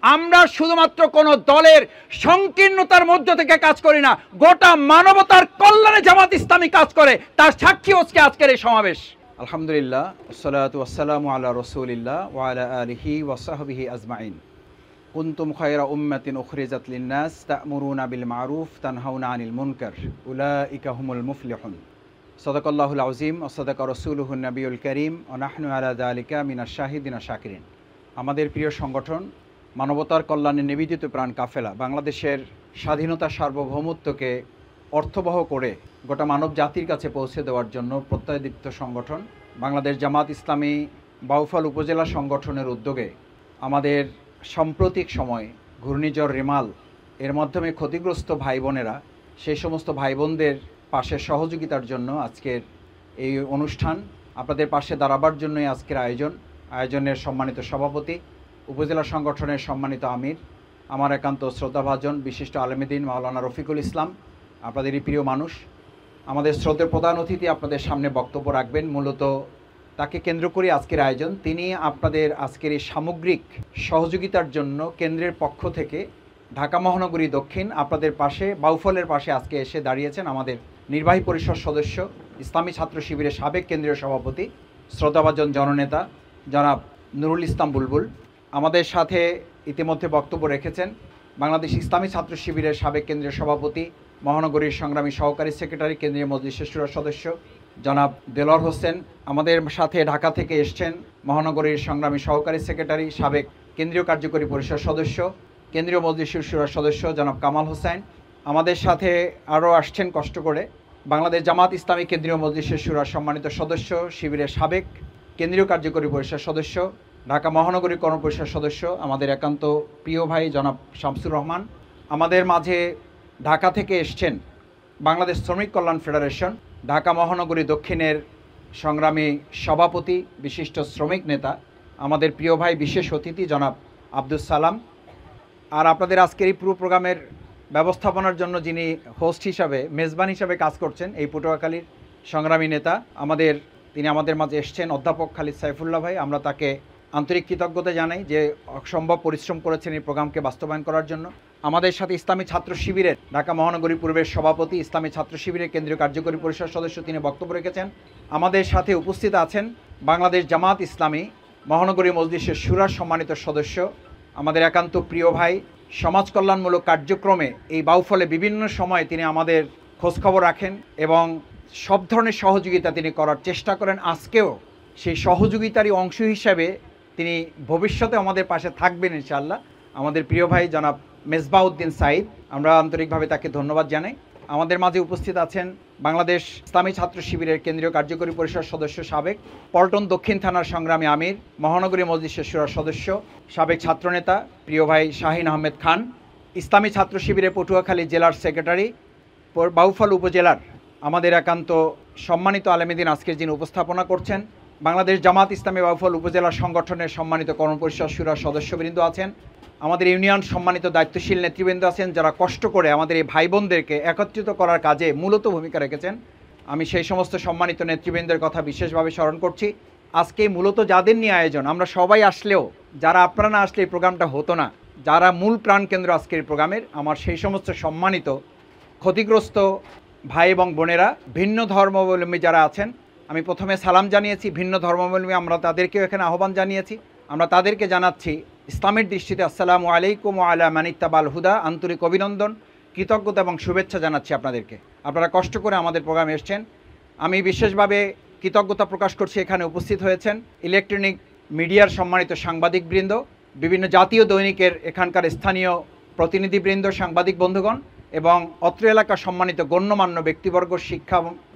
আমরা শুধুমাত্র কোন দলের সংকীর্ণতার মধ্য থেকে কাজ করি না, গোটা মানবতার কল্যাণে জামাত ইসলামী কাজ করে, তার সাক্ষী হচ্ছে আজকের এই সমাবেশ। আলহামদুলিল্লাহ, আসসালাতু ওয়াসসালামু আলা রাসূলিল্লাহ ওয়া আলা আলিহি ওয়া সাহবিহি আজমাইন। কুনতুম খায়রা উম্মাতিন উখরিজাত লিন-নাস তা'মুরুনা বিল মা'রুফ তানহাউনা আনিল মুনকার উলাইকা হুমুল মুফলিহুন। সাদাকাল্লাহুল আযীম ওয়া সাদাকা রাসূলুহুন নবিয়ুল কারীম ওয়া নাহনু আলা যালিকা মিনাশ শাহিদিন ওয়া শাকিরিন। আমাদের প্রিয় সংগঠন মানবতার কল্যাণে নিবেদিত প্রাণ কাফেলা বাংলাদেশের স্বাধীনতা সার্বভৌমত্বকে অর্থবহ করে গোটা মানব জাতির কাছে পৌঁছে দেওয়ার জন্য প্রত্যয়দীপ্ত সংগঠন বাংলাদেশ জামাত ইসলামী বাউফল উপজেলা সংগঠনের উদ্যোগে আমাদের সাম্প্রতিক সময় ঘূর্ণিঝড় রিমাল এর মাধ্যমে ক্ষতিগ্রস্ত ভাই বোনেরা, সেই সমস্ত ভাই বোনদের পাশে সহযোগিতার জন্য আজকের এই অনুষ্ঠান, আপনাদের পাশে দাঁড়াবার জন্যই আজকের আয়োজনের সম্মানিত সভাপতি, উপজেলা সংগঠনের সম্মানিত আমির, আমার একান্ত শ্রদ্ধাভাজন বিশিষ্ট আলেমদ্বীন মাওলানা রফিকুল ইসলাম, আপনাদেরই প্রিয় মানুষ। আমাদের শ্রদ্ধেয় প্রধান অতিথি আপনাদের সামনে বক্তব্য রাখবেন, মূলত তাকে কেন্দ্র করে আজকের আয়োজন। তিনি আপনাদের আজকের এই সামগ্রিক সহযোগিতার জন্য কেন্দ্রের পক্ষ থেকে ঢাকা মহানগরী দক্ষিণ আপনাদের পাশে বাউফলের পাশে আজকে এসে দাঁড়িয়েছেন আমাদের নির্বাহী পরিষদ সদস্য, ইসলামী ছাত্র শিবিরের সাবেক কেন্দ্রীয় সভাপতি, শ্রদ্ধাভাজন জননেতা জনাব নুরুল ইসলাম বুলবুল। আমাদের সাথে ইতিমধ্যে বক্তব্য রেখেছেন বাংলাদেশ ইসলামী ছাত্র শিবিরের সাবেক কেন্দ্রীয় সভাপতি, মহানগরীর সংগ্রামী সহকারী সেক্রেটারি, কেন্দ্রীয় মজলিসের শুরার সদস্য জনাব দেলোয়ার হোসেন। আমাদের সাথে ঢাকা থেকে এসছেন মহানগরীর সংগ্রামী সহকারী সেক্রেটারি, সাবেক কেন্দ্রীয় কার্যকরী পরিষদ সদস্য, কেন্দ্রীয় মজলিসের শুরার সদস্য জনাব কামাল হোসেন। আমাদের সাথে আরও আসছেন কষ্ট করে বাংলাদেশ জামাত ইসলামী কেন্দ্রীয় মজলিসের শুরার সম্মানিত সদস্য, শিবিরের সাবেক কেন্দ্রীয় কার্যকরী পরিষদ সদস্য, ঢাকা মহানগরী কর্মপরিষদ সদস্য, আমাদের একান্ত প্রিয় ভাই জনাব শামসুর রহমান। আমাদের মাঝে ঢাকা থেকে এসছেন বাংলাদেশ শ্রমিক কল্যাণ ফেডারেশন ঢাকা মহানগরী দক্ষিণের সংগ্রামী সভাপতি, বিশিষ্ট শ্রমিক নেতা, আমাদের প্রিয় ভাই বিশেষ অতিথি জনাব আব্দুস সালাম। আর আপনাদের আজকের এই পুরো প্রোগ্রামের ব্যবস্থাপনার জন্য যিনি হোস্ট হিসাবে, মেজবান হিসাবে কাজ করছেন, এই পটুয়াখালীর সংগ্রামী নেতা তিনি আমাদের মাঝে এসছেন অধ্যাপক খালিদ সাইফুল্লাহ ভাই। আমরা তাকে আন্তরিক কৃতজ্ঞতা জানাই যে অসম্ভব পরিশ্রম করেছেন এই প্রোগ্রামকে বাস্তবায়ন করার জন্য। আমাদের সাথে ইসলামী ছাত্র শিবিরের ঢাকা মহানগরী পূর্বের সভাপতি, ইসলামী ছাত্র শিবিরের কেন্দ্রীয় কার্যকরী পরিষদ সদস্য, তিনি বক্তব্য রেখেছেন। আমাদের সাথে উপস্থিত আছেন বাংলাদেশ জামাত ইসলামী মহানগরী মজলিসের শুরার সম্মানিত সদস্য, আমাদের একান্ত প্রিয় ভাই, সমাজ কল্যাণমূলক কার্যক্রমে এই বাউফলে বিভিন্ন সময় তিনি আমাদের খোঁজখবর রাখেন এবং সব ধরনের সহযোগিতা তিনি করার চেষ্টা করেন। আজকেও সেই সহযোগিতারই অংশ হিসাবে তিনি ভবিষ্যতে আমাদের পাশে থাকবেন ইনশাআল্লাহ। আমাদের প্রিয় ভাই জনাব মেজবাউদ্দিন সাইদ, আমরা আন্তরিকভাবে তাকে ধন্যবাদ জানাই। আমাদের মাঝে উপস্থিত আছেন বাংলাদেশ ইসলামী ছাত্র শিবিরের কেন্দ্রীয় কার্যকরী পরিষদ সদস্য, সাবেক পল্টন দক্ষিণ থানার সংগ্রামী আমির, মহানগরী মজলিসের শুরার সদস্য, সাবেক ছাত্রনেতা প্রিয় ভাই শাহিন আহমেদ খান, ইসলামী ছাত্র শিবিরের পটুয়াখালী জেলার সেক্রেটারি, বাউফল উপজেলার আমাদের একান্ত সম্মানিত আলেমদ্বীন আজকের যিনি উপস্থাপনা করছেন, বাংলাদেশ জামাত ইসলামী বাউফল উপজেলা সংগঠনের সম্মানিত কর্মপরিষদ শুরার সদস্যবৃন্দ আছেন, আমাদের ইউনিয়ন সম্মানিত দায়িত্বশীল নেতৃবৃন্দ আছেন, যারা কষ্ট করে আমাদের এই ভাই বোনদেরকে একত্রিত করার কাজে মূলত ভূমিকা রেখেছেন। আমি সেই সমস্ত সম্মানিত নেতৃবৃন্দের কথা বিশেষভাবে স্মরণ করছি। আজকে মূলত যাদের নিয়ে আয়োজন, আমরা সবাই আসলেও যারা আপনারা না আসলে এই প্রোগ্রামটা হতো না, যারা মূল প্রাণকেন্দ্র আজকের এই প্রোগ্রামের, আমার সেই সমস্ত সম্মানিত ক্ষতিগ্রস্ত ভাই এবং বোনেরা, ভিন্ন ধর্মাবলম্বী যারা আছেন, আমি প্রথমে সালাম জানিয়েছি ভিন্ন ধর্মাবলম্বী, আমরা তাদেরকেও এখানে আহ্বান জানিয়েছি। আমরা তাদেরকে জানাচ্ছি ইসলামের দৃষ্টিতে আসসালামু আলাইকুম ওয়া আলা মান ইত্তাবাল হুদা, আন্তরিক অভিনন্দন, কৃতজ্ঞতা এবং শুভেচ্ছা জানাচ্ছি আপনাদেরকে। আপনারা কষ্ট করে আমাদের প্রোগ্রামে এসছেন। আমি বিশেষভাবে কৃতজ্ঞতা প্রকাশ করছি এখানে উপস্থিত হয়েছেন ইলেকট্রনিক মিডিয়ার সম্মানিত সাংবাদিকবৃন্দ, বিভিন্ন জাতীয় দৈনিকের এখানকার স্থানীয় প্রতিনিধিবৃন্দ, সাংবাদিক বন্ধুগণ এবং অত্র এলাকার সম্মানিত গণ্যমান্য ব্যক্তিবর্গ,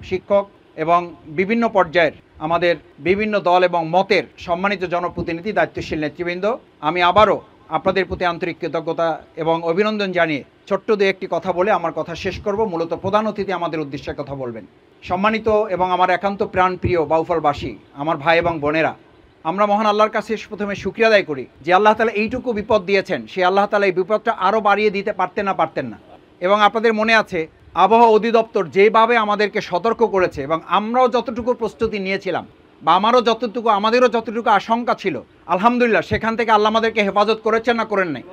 শিক্ষক এবং বিভিন্ন পর্যায়ের আমাদের বিভিন্ন দল এবং মতের সম্মানিত জনপ্রতিনিধি, দায়িত্বশীল নেতৃবৃন্দ। আমি আবারও আপনাদের প্রতি আন্তরিক কৃতজ্ঞতা এবং অভিনন্দন জানিয়ে ছোট্ট দু একটি কথা বলে আমার কথা শেষ করব। মূলত প্রধান অতিথি আমাদের উদ্দেশ্যে কথা বলবেন। সম্মানিত এবং আমার একান্ত প্রাণপ্রিয় বাউফলবাসী, আমার ভাই এবং বোনেরা, আমরা মহান আল্লাহর কাছে প্রথমে শুকরিয়া আদায় করি যে আল্লাহ তাআলা এইটুকু বিপদ দিয়েছেন, সেই আল্লাহ তাআলা এই বিপদটা আরও বাড়িয়ে দিতে পারতেন না। এবং আপনাদের মনে আছে আবহাওয়া অধিদপ্তর যেভাবে আমাদেরকে সতর্ক করেছে এবং আমরাও যতটুকু প্রস্তুতি নিয়েছিলাম, বা আমাদেরও যতটুকু আশঙ্কা ছিল, আলহামদুলিল্লাহ সেখান থেকে আল্লাহ আমাদেরকে হেফাজত করেছেন না করেন নাই?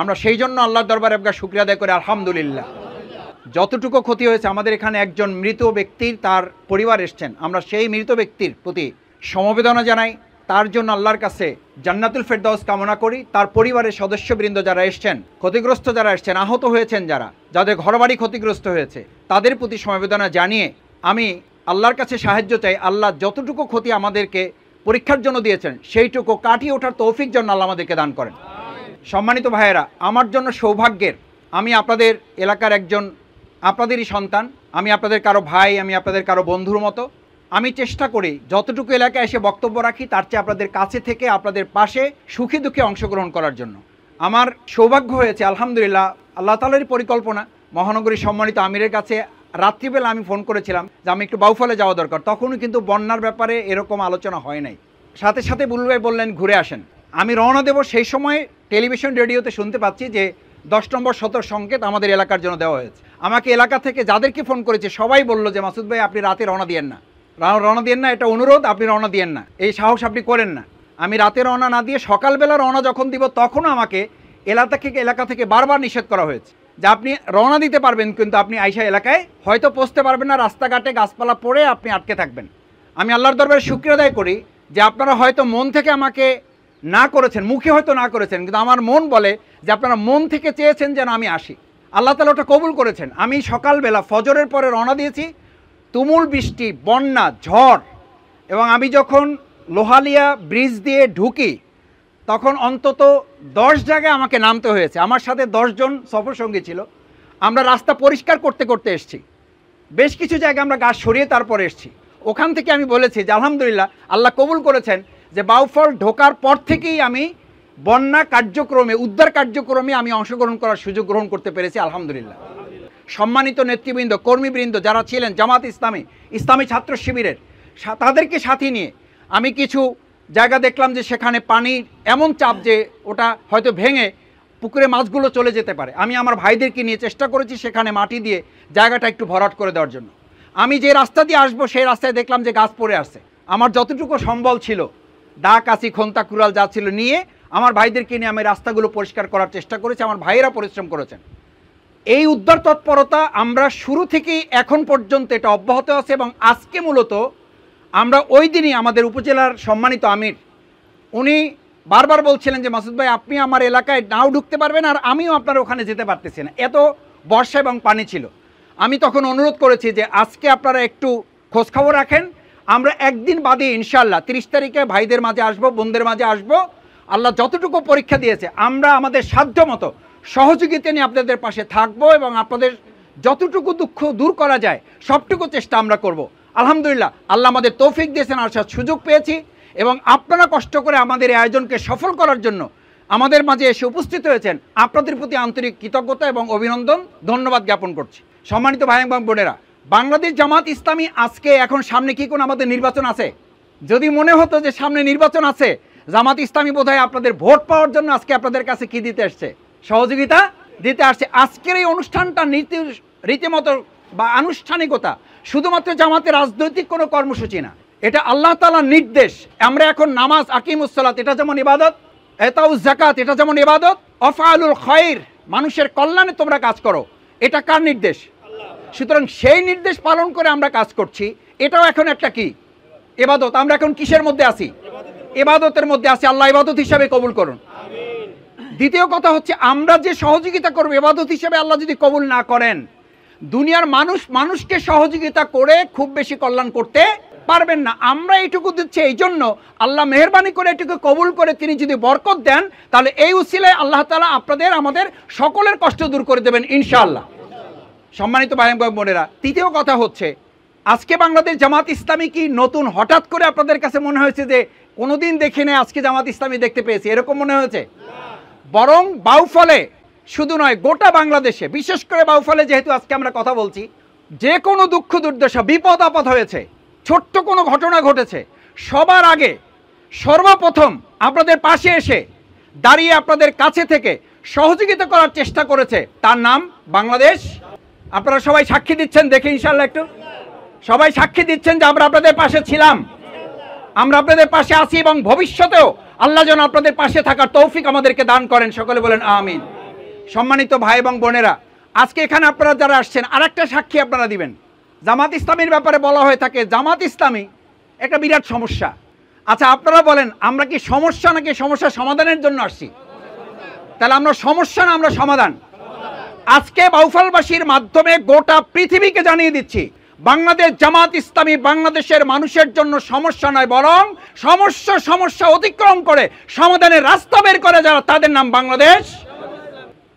আমরা সেই জন্য আল্লাহর দরবারে একবার শুকরিয়া আদায় করি আলহামদুলিল্লাহ। যতটুকু ক্ষতি হয়েছে, আমাদের এখানে একজন মৃত ব্যক্তির তার পরিবার এসছেন, আমরা সেই মৃত ব্যক্তির প্রতি সমবেদনা জানাই, তার জন্য আল্লাহর কাছে জান্নাতুল ফেরদাউস কামনা করি। তার পরিবারের সদস্যবৃন্দ যারা এসছেন, ক্ষতিগ্রস্ত যারা এসছেন, আহত হয়েছেন যারা, যাদের ঘরবাড়ি ক্ষতিগ্রস্ত হয়েছে, তাদের প্রতি সমবেদনা জানিয়ে আমি আল্লাহর কাছে সাহায্য চাই। আল্লাহ যতটুকু ক্ষতি আমাদেরকে পরীক্ষার জন্য দিয়েছেন সেইটুকু কাটিয়ে ওঠার তৌফিক জন্য আল্লাহ আমাদেরকে দান করেন। সম্মানিত ভাইয়েরা, আমার জন্য সৌভাগ্যের, আমি আপনাদের এলাকার একজন, আপনাদেরই সন্তান, আমি আপনাদের কারো ভাই, আমি আপনাদের কারো বন্ধুর মতো। আমি চেষ্টা করি যতটুকু এলাকায় এসে বক্তব্য রাখি তার চেয়ে আপনাদের কাছে থেকে আপনাদের পাশে সুখে দুঃখে অংশগ্রহণ করার জন্য। আমার সৌভাগ্য হয়েছে আলহামদুলিল্লাহ, আল্লাহ তাআলারই পরিকল্পনা। মহানগরীর সম্মানিত আমিরের কাছে রাত্রিবেলা আমি ফোন করেছিলাম যে আমি একটু বাউফলে যাওয়া দরকার, তখনও কিন্তু বন্যার ব্যাপারে এরকম আলোচনা হয় নাই। সাথে সাথে বুলবুল ভাই বললেন ঘুরে আসেন, আমি রওনা দেব। সেই সময় টেলিভিশন রেডিওতে শুনতে পাচ্ছি যে 10 নম্বর সতর্ক সংকেত আমাদের এলাকার জন্য দেওয়া হয়েছে। আমাকে এলাকা থেকে যাদেরকে ফোন করেছে সবাই বলল যে মাসুদ ভাই আপনি রাতে রওনা দিয়েন না, এটা অনুরোধ, আপনি রওনা দিয়েন না, এই সাহস আপনি করেন না। আমি রাতে রওনা না দিয়ে সকালবেলা রওনা যখন দিব তখনও আমাকে এলাকা থেকে বারবার নিষেধ করা হয়েছে যে আপনি রওনা দিতে পারবেন, কিন্তু আপনি আইসা এলাকায় হয়তো পৌঁছতে পারবেন না, রাস্তাঘাটে গাছপালা পড়ে আপনি আটকে থাকবেন। আমি আল্লাহর দরবারে শুকরিয়া আদায় করি যে আপনারা হয়তো মন থেকে আমাকে না করেছেন, মুখে হয়তো না করেছেন, কিন্তু আমার মন বলে যে আপনারা মন থেকে চেয়েছেন যেন আমি আসি। আল্লাহ তাআলা ওটা কবুল করেছেন। আমি সকালবেলা ফজরের পরে রওনা দিয়েছি, তুমুল বৃষ্টি, বন্যা, ঝড়, এবং আমি যখন লোহালিয়া ব্রিজ দিয়ে ঢুকি তখন অন্তত 10 জায়গায় আমাকে নামতে হয়েছে। আমার সাথে 10 জন সফরসঙ্গী ছিল। আমরা রাস্তা পরিষ্কার করতে করতে এসেছি, বেশ কিছু জায়গায় আমরা গাছ সরিয়ে তারপরে এসেছি। ওখান থেকে আমি বলেছি যে আলহামদুলিল্লাহ আল্লাহ কবুল করেছেন যে বাউফল ঢোকার পর থেকেই আমি বন্যা কার্যক্রমে, উদ্ধার কার্যক্রমে আমি অংশগ্রহণ করার সুযোগ গ্রহণ করতে পেরেছি আলহামদুলিল্লাহ। সম্মানিত নেতৃবৃন্দ, কর্মীবৃন্দ যারা ছিলেন জামাত ইসলামী ছাত্র শিবিরের, তাদেরকে সাথে নিয়ে আমি কিছু জায়গা দেখলাম যে সেখানে পানির এমন চাপ যে ওটা হয়তো ভেঙে পুকুরে মাছগুলো চলে যেতে পারে। আমি আমার ভাইদেরকে নিয়ে চেষ্টা করেছি সেখানে মাটি দিয়ে জায়গাটা একটু ভরাট করে দেওয়ার জন্য। আমি যে রাস্তা দিয়ে আসবো সেই রাস্তায় দেখলাম যে গাছ পড়ে আসছে। আমার যতটুকু সম্বল ছিল, দা, কাঁচি, খন্তা, কুড়াল যা ছিল নিয়ে আমার ভাইদেরকে নিয়ে আমি রাস্তাগুলো পরিষ্কার করার চেষ্টা করেছি। আমার ভাইয়েরা পরিশ্রম করেছেন। এই উদ্ধার তৎপরতা আমরা শুরু থেকেই এখন পর্যন্ত এটা অব্যাহত আছে, এবং আজকে মূলত আমরা ওই দিনই আমাদের উপজেলার সম্মানিত আমির উনি বারবার বলছিলেন যে মাসুদ ভাই আপনি আমার এলাকায় নাও ঢুকতে পারবেন, আর আমিও আপনার ওখানে যেতে পারতেছি না, এত বর্ষা এবং পানি ছিল। আমি তখন অনুরোধ করেছি যে আজকে আপনারা একটু খোঁজখবর রাখেন, আমরা একদিন বাদে ইনশাআল্লাহ 30 তারিখে ভাইদের মাঝে আসবো, বোনদের মাঝে আসবো। আল্লাহ যতটুকু পরীক্ষা দিয়েছে আমরা আমাদের সাধ্য মতো সহযোগিতা নিয়ে আপনাদের পাশে থাকবো, এবং আপনাদের যতটুকু দুঃখ দূর করা যায় সবটুকু চেষ্টা আমরা করব। আলহামদুলিল্লাহ আল্লাহ আমাদের তৌফিক দিয়েছেন, আসার সুযোগ পেয়েছি, এবং আপনারা কষ্ট করে আমাদের এই আয়োজনকে সফল করার জন্য আমাদের মাঝে এসে উপস্থিত হয়েছেন। আপনাদের প্রতি আন্তরিক কৃতজ্ঞতা এবং অভিনন্দন, ধন্যবাদ জ্ঞাপন করছি। সম্মানিত ভাই এবং বোনেরা, বাংলাদেশ জামাত ইসলামী আজকে এখন সামনে কি কোনো আমাদের নির্বাচন আছে? যদি মনে হতো যে সামনে নির্বাচন আছে, জামাত ইসলামী বোধহয় আপনাদের ভোট পাওয়ার জন্য আজকে আপনাদের কাছে কি দিতে আসছে? সহযোগিতা দিতে আসছে। আজকের এই অনুষ্ঠানটা রীতিমতো বা আনুষ্ঠানিকতা শুধুমাত্র জামাতের রাজনৈতিক কোনো কর্মসূচি না, এটা আল্লাহ তাআলার নির্দেশ। আমরা এখন নামাজ, আকিমুস সালাত, এটা যেমন ইবাদত, এতাউজ যাকাত, এটা যেমন ইবাদত, আফআলুল খায়র, মানুষের কল্যাণে তোমরা কাজ করো, এটা কার নির্দেশ? সুতরাং সেই নির্দেশ পালন করে আমরা কাজ করছি, এটাও এখন একটা কি ইবাদত। আমরা এখন কিসের মধ্যে আছি? ইবাদতের মধ্যে আছি। আল্লাহ ইবাদত হিসাবে কবুল করুন। দ্বিতীয় কথা হচ্ছে, আমরা যে সহযোগিতা করবো ইবাদত হিসেবে আল্লাহ যদি কবুল না করেন, দুনিয়ার মানুষকে সহযোগিতা করে খুব বেশি কল্যাণ করতে পারবেন না। আমরা এইটুকু দিচ্ছি এই জন্য আল্লাহ মেহেরবানি করে এটুকু কবুল করে তিনি যদি বরকত দেন, তাহলে এই উসিলায় আল্লাহ তাআলা আপনাদের আমাদের সকলের কষ্ট দূর করে দেবেন ইনশাআল্লাহ। সম্মানিত ভাই এবং বোনেরা, তৃতীয় কথা হচ্ছে, আজকে বাংলাদেশ জামাত ইসলামী কি নতুন হঠাৎ করে আপনাদের কাছে মনে হয়েছে যে কোনোদিন দেখি না আজকে জামাত ইসলামী দেখতে পেয়েছি, এরকম মনে হয়েছে? বরং বাউফলে শুধু নয়, গোটা বাংলাদেশে, বিশেষ করে বাউফলে যেহেতু আজকে আমরা কথা বলছি, যে কোনো দুঃখ দুর্দশা, বিপদ আপদ হয়েছে, ছোট্ট কোনো ঘটনা ঘটেছে, সবার আগে সর্বপ্রথম আপনাদের পাশে এসে দাঁড়িয়ে আপনাদের কাছে থেকে সহযোগিতা করার চেষ্টা করেছে, তার নাম বাংলাদেশ। আপনারা সবাই সাক্ষী দিচ্ছেন, দেখে ইনশাআল্লাহ একটু সবাই সাক্ষী দিচ্ছেন যে আমরা আপনাদের পাশে ছিলাম। আমরা আপনাদের পাশে আছি এবং ভবিষ্যতেও আল্লাহ যেন আপনাদের পাশে থাকার তৌফিক আমাদেরকে দান করেন। সকলে বলেন আমিন। সম্মানিত ভাই এবং বোনেরা, আজকে এখানে আপনারা যারা আসছেন আরেকটা সাক্ষী আপনারা দিবেন। জামাত ইসলামীর ব্যাপারে বলা হয়ে থাকে জামাত ইসলামী একটা বিরাট সমস্যা। আচ্ছা আপনারা বলেন আমরা কি সমস্যা নাকি সমস্যা সমাধানের জন্য আসছি? তাহলে আমরা সমস্যা না আমরা সমাধান? আজকে বাউফলবাসীর মাধ্যমে গোটা পৃথিবীকে জানিয়ে দিচ্ছি বাংলাদেশ জামাত ইসলামী বাংলাদেশের মানুষের জন্য সমস্যা নয়, বরং সমস্যা অতিক্রম করে সমাধানের রাস্তা বের করে যারা, তাদের নাম বাংলাদেশ।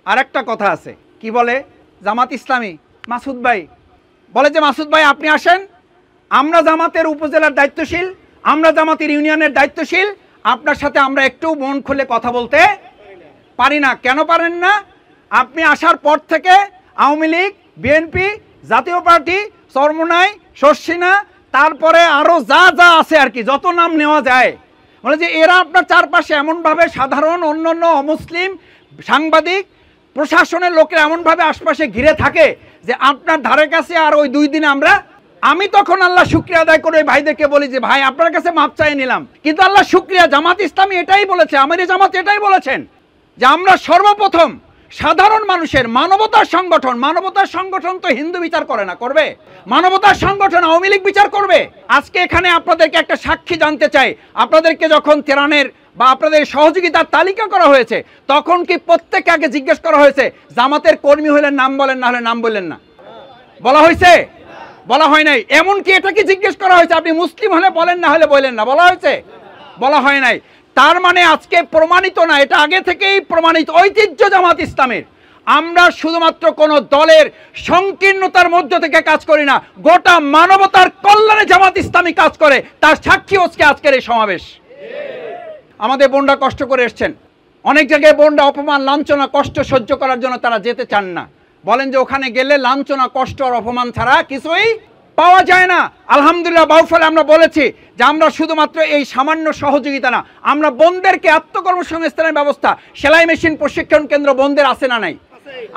আর একটা কথা আছে, কি বলে জামাত ইসলামী মাসুদ ভাই বলে যে মাসুদ ভাই আপনি আসেন, আমরা জামাতের উপজেলার দায়িত্বশীল, আমরা জামাতের ইউনিয়নের দায়িত্বশীল, আপনার সাথে আমরা একটু মন খুলে কথা বলতে পারি না। কেন পারেন না? আপনি আসার পর থেকে আওয়ামী লীগ, বিএনপি, জাতীয় পার্টি, চরমোনাই, শর্ষিনা, তারপরে আরো যা যা আছে আর কি, যত নাম নেওয়া যায়, বলে যে এরা আপনার চারপাশে এমনভাবে সাধারণ অন্যান্য অমুসলিম সাংবাদিক প্রশাসনের লোকেরা এমনভাবে আশপাশে ঘিরে থাকে যে আপনার ধারে কাছে আর ওই 2 দিন আমি তখন আল্লাহ শুকরিয়া আদায় করে ওই ভাইদেরকে বলি যে ভাই আপনার কাছে মাপ চাই নিলাম, কিন্তু আল্লাহ শুকরিয়া জামাত ইসলামী এটাই বলেছে, আমাদের জামাত এটাই বলেছেন যে আমরা সর্বপ্রথম সাধারণ মানুষের মানবতার সংগঠন। মানবতার সংগঠন তো হিন্দু বিচার করে না, করবে? মানবতার সংগঠন আওয়ামী লীগ বিচার করবে? আজকে এখানে আপনাদেরকে একটা সাক্ষী জানতে চাই, আপনাদেরকে যখন ত্রাণের বা আপনাদের সহযোগিতার তালিকা করা হয়েছে তখন কি প্রত্যেককে আগে জিজ্ঞেস করা হয়েছে জামাতের কর্মী হলে নাম বলেন, না হলে নাম বললেন না? বলা হয়েছে? বলা হয় নাই। এমনকি এটা কি জিজ্ঞেস করা হয়েছে আপনি মুসলিম হলে বলেন, না হলে বলেন না? বলা হয়েছে? বলা হয় নাই। তার মানে আজকে প্রমাণিত না, এটা আগে থেকেই প্রমাণিত ঐতিহ্য জামাত ইসলামের। আমরা শুধুমাত্র কোন দলের সংকীর্ণতার মধ্য থেকে কাজ করি না, গোটা মানবতার কল্যাণে জামাত ইসলামী কাজ করে, তার সাক্ষী হচ্ছে আজকের এই সমাবেশ। আমাদের বোনরা কষ্ট করে এসছেন, অনেক জায়গায় বোনরা অপমান, লাঞ্ছনা, কষ্ট সহ্য করার জন্য তারা যেতে চান না, বলেন যে ওখানে গেলে লাঞ্ছনা, কষ্ট আর অপমান ছাড়া কিছুই পাওয়া যায় না। আলহামদুলিল্লাহ বাউফলে আমরা বলেছি যে আমরা শুধুমাত্র এই সামান্য সহযোগিতা না, আমরা বোনদেরকে আত্মকর্মসংস্থানের ব্যবস্থা, সেলাই মেশিন প্রশিক্ষণ কেন্দ্র বোনদের আছে না নাই?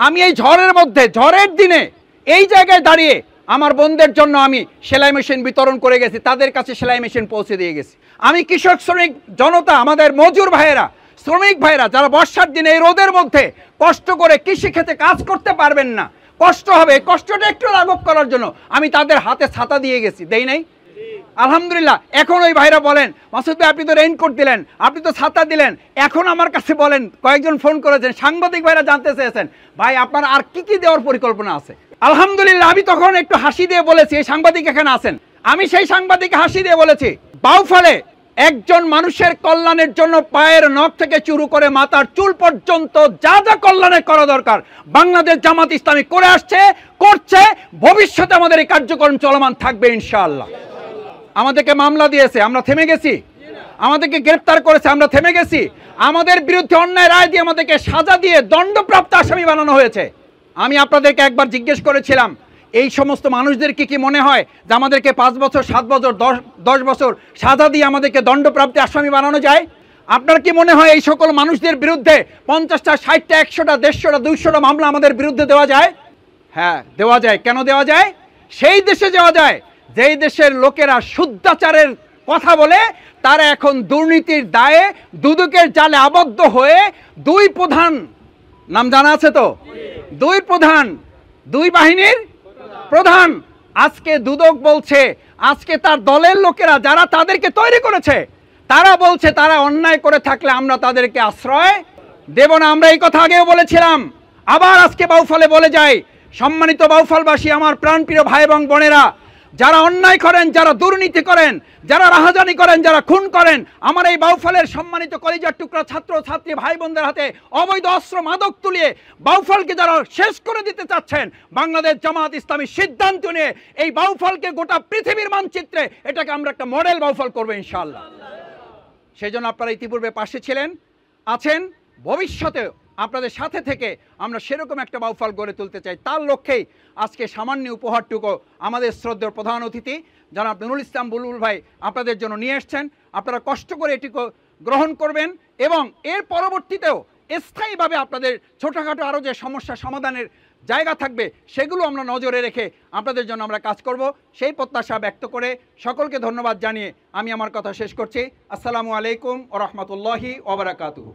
আমি এই ঝড়ের মধ্যে, ঝড়ের দিনে এই জায়গায় দাঁড়িয়ে আমার বোনদের জন্য আমি সেলাই মেশিন বিতরণ করে গেছি, তাদের কাছে সেলাই মেশিন পৌঁছে দিয়ে গেছি। আমি কৃষক শ্রমিক জনতা, আমাদের মজুর ভাইয়েরা, শ্রমিক ভাইরা যারা বর্ষার দিনে এই রোদের মধ্যে কষ্ট করে কৃষি ক্ষেতে কাজ করতে পারবেন না, কষ্ট হবে, কষ্টটা একটু লাঘব করার জন্য আমি তাদের হাতে ছাতা দিয়ে গেছি, দেই নাই? আলহামদুলিল্লাহ। এখন ওই ভাইরা বলেন মাসুদ ভাই আপনি তো রেইনকোট দিলেন, আপনি তো ছাতা দিলেন, এখন আমার কাছে বলেন, কয়েকজন ফোন করেছেন, সাংবাদিক ভাইরা জানতে চেয়েছেন ভাই আপনার আর কি কি দেওয়ার পরিকল্পনা আছে। আলহামদুলিল্লাহ আমি তখন একটু হাসি দিয়ে বলেছি, এই সাংবাদিক এখানে আছেন, আমি সেই সাংবাদিককে হাসি দিয়ে বলেছি বাউফলে একজন মানুষের কল্যাণের জন্য পায়ের নখ থেকে শুরু করে মাথার চুল পর্যন্ত যা যা কল্যাণে করা দরকার বাংলাদেশ জামাত ইসলামী করে আসছে, করছে, ভবিষ্যতে আমাদের এই কার্যক্রম চলমান থাকবে ইনশাআল্লাহ। আমাদেরকে মামলা দিয়েছে, আমরা থেমে গেছি? আমাদেরকে গ্রেফতার করেছে, আমরা থেমে গেছি? আমাদের বিরুদ্ধে অন্যায় রায় দিয়ে আমাদেরকে সাজা দিয়ে দণ্ডপ্রাপ্ত আসামি বানানো হয়েছে। আমি আপনাদেরকে একবার জিজ্ঞেস করেছিলাম এই সমস্ত মানুষদের কি মনে হয় যে আমাদেরকে 5 বছর, 7 বছর, 10 বছর সাজা দিয়ে আমাদেরকে দণ্ডপ্রাপ্ত আসামি বানানো যায়? আপনার কি মনে হয় এই সকল মানুষদের বিরুদ্ধে 50টা, 60টা, 100টা, 150টা, 200টা মামলা আমাদের বিরুদ্ধে দেওয়া যায়? হ্যাঁ দেওয়া যায়। কেন দেওয়া যায়? সেই দেশে দেওয়া যায় যেই দেশের লোকেরা শুদ্ধাচারের কথা বলে, তারা এখন দুর্নীতির দায়ে দুদকের জালে আবদ্ধ হয়ে 2 প্রধান, নাম জানা আছে তো, 2 প্রধান, 2 বাহিনীর প্রধান, আজকে দুদক বলছে, আজকে তার দলের লোকেরা যারা তাদেরকে তৈরি করেছে তারা বলছে তারা অন্যায় করে থাকলে আমরা তাদেরকে আশ্রয় দেব না। আমরা এই কথা আগেও বলেছিলাম, আবার আজকে বাউফলে বলে যাই, সম্মানিত বাউফলবাসী, আমার প্রাণপ্রিয় ভাই এবং বোনেরা, যারা অন্যায় করেন, যারা দুর্নীতি করেন, যারা রাহাজানি করেন, যারা খুন করেন, আমার এই বাউফলের সম্মানিত কলিজার টুকরা ছাত্র ছাত্রী ভাই বোনদের হাতে অবৈধ অস্ত্র মাদক তুলিয়ে বাউফলকে যারা শেষ করে দিতে চাচ্ছেন, বাংলাদেশ জামাত ইসলামী সিদ্ধান্ত নিয়ে এই বাউফলকে গোটা পৃথিবীর মানচিত্রে এটাকে আমরা একটা মডেল বাউফল করবো ইনশাআল্লাহ। সেই জন্য আপনারা ইতিপূর্বে পাশে ছিলেন, আছেন, ভবিষ্যতেও আপনাদের সাথে থেকে আমরা সেরকম একটা বাউফল গড়ে তুলতে চাই। তার লক্ষ্যেই আজকে সামান্য উপহারটুকু আমাদের শ্রদ্ধেয় প্রধান অতিথি জনাব নুরুল ইসলাম বুলবুল ভাই আপনাদের জন্য নিয়ে এসছেন। আপনারা কষ্ট করে এটিকে গ্রহণ করবেন এবং এর পরবর্তীতেও স্থায়ীভাবে আপনাদের ছোটোখাটো আরও যে সমস্যা সমাধানের জায়গা থাকবে, সেগুলো আমরা নজরে রেখে আপনাদের জন্য আমরা কাজ করব, সেই প্রত্যাশা ব্যক্ত করে সকলকে ধন্যবাদ জানিয়ে আমি আমার কথা শেষ করছি। আসসালামু আলাইকুম ওয়া রাহমাতুল্লাহি ওয়া বারাকাতুহু।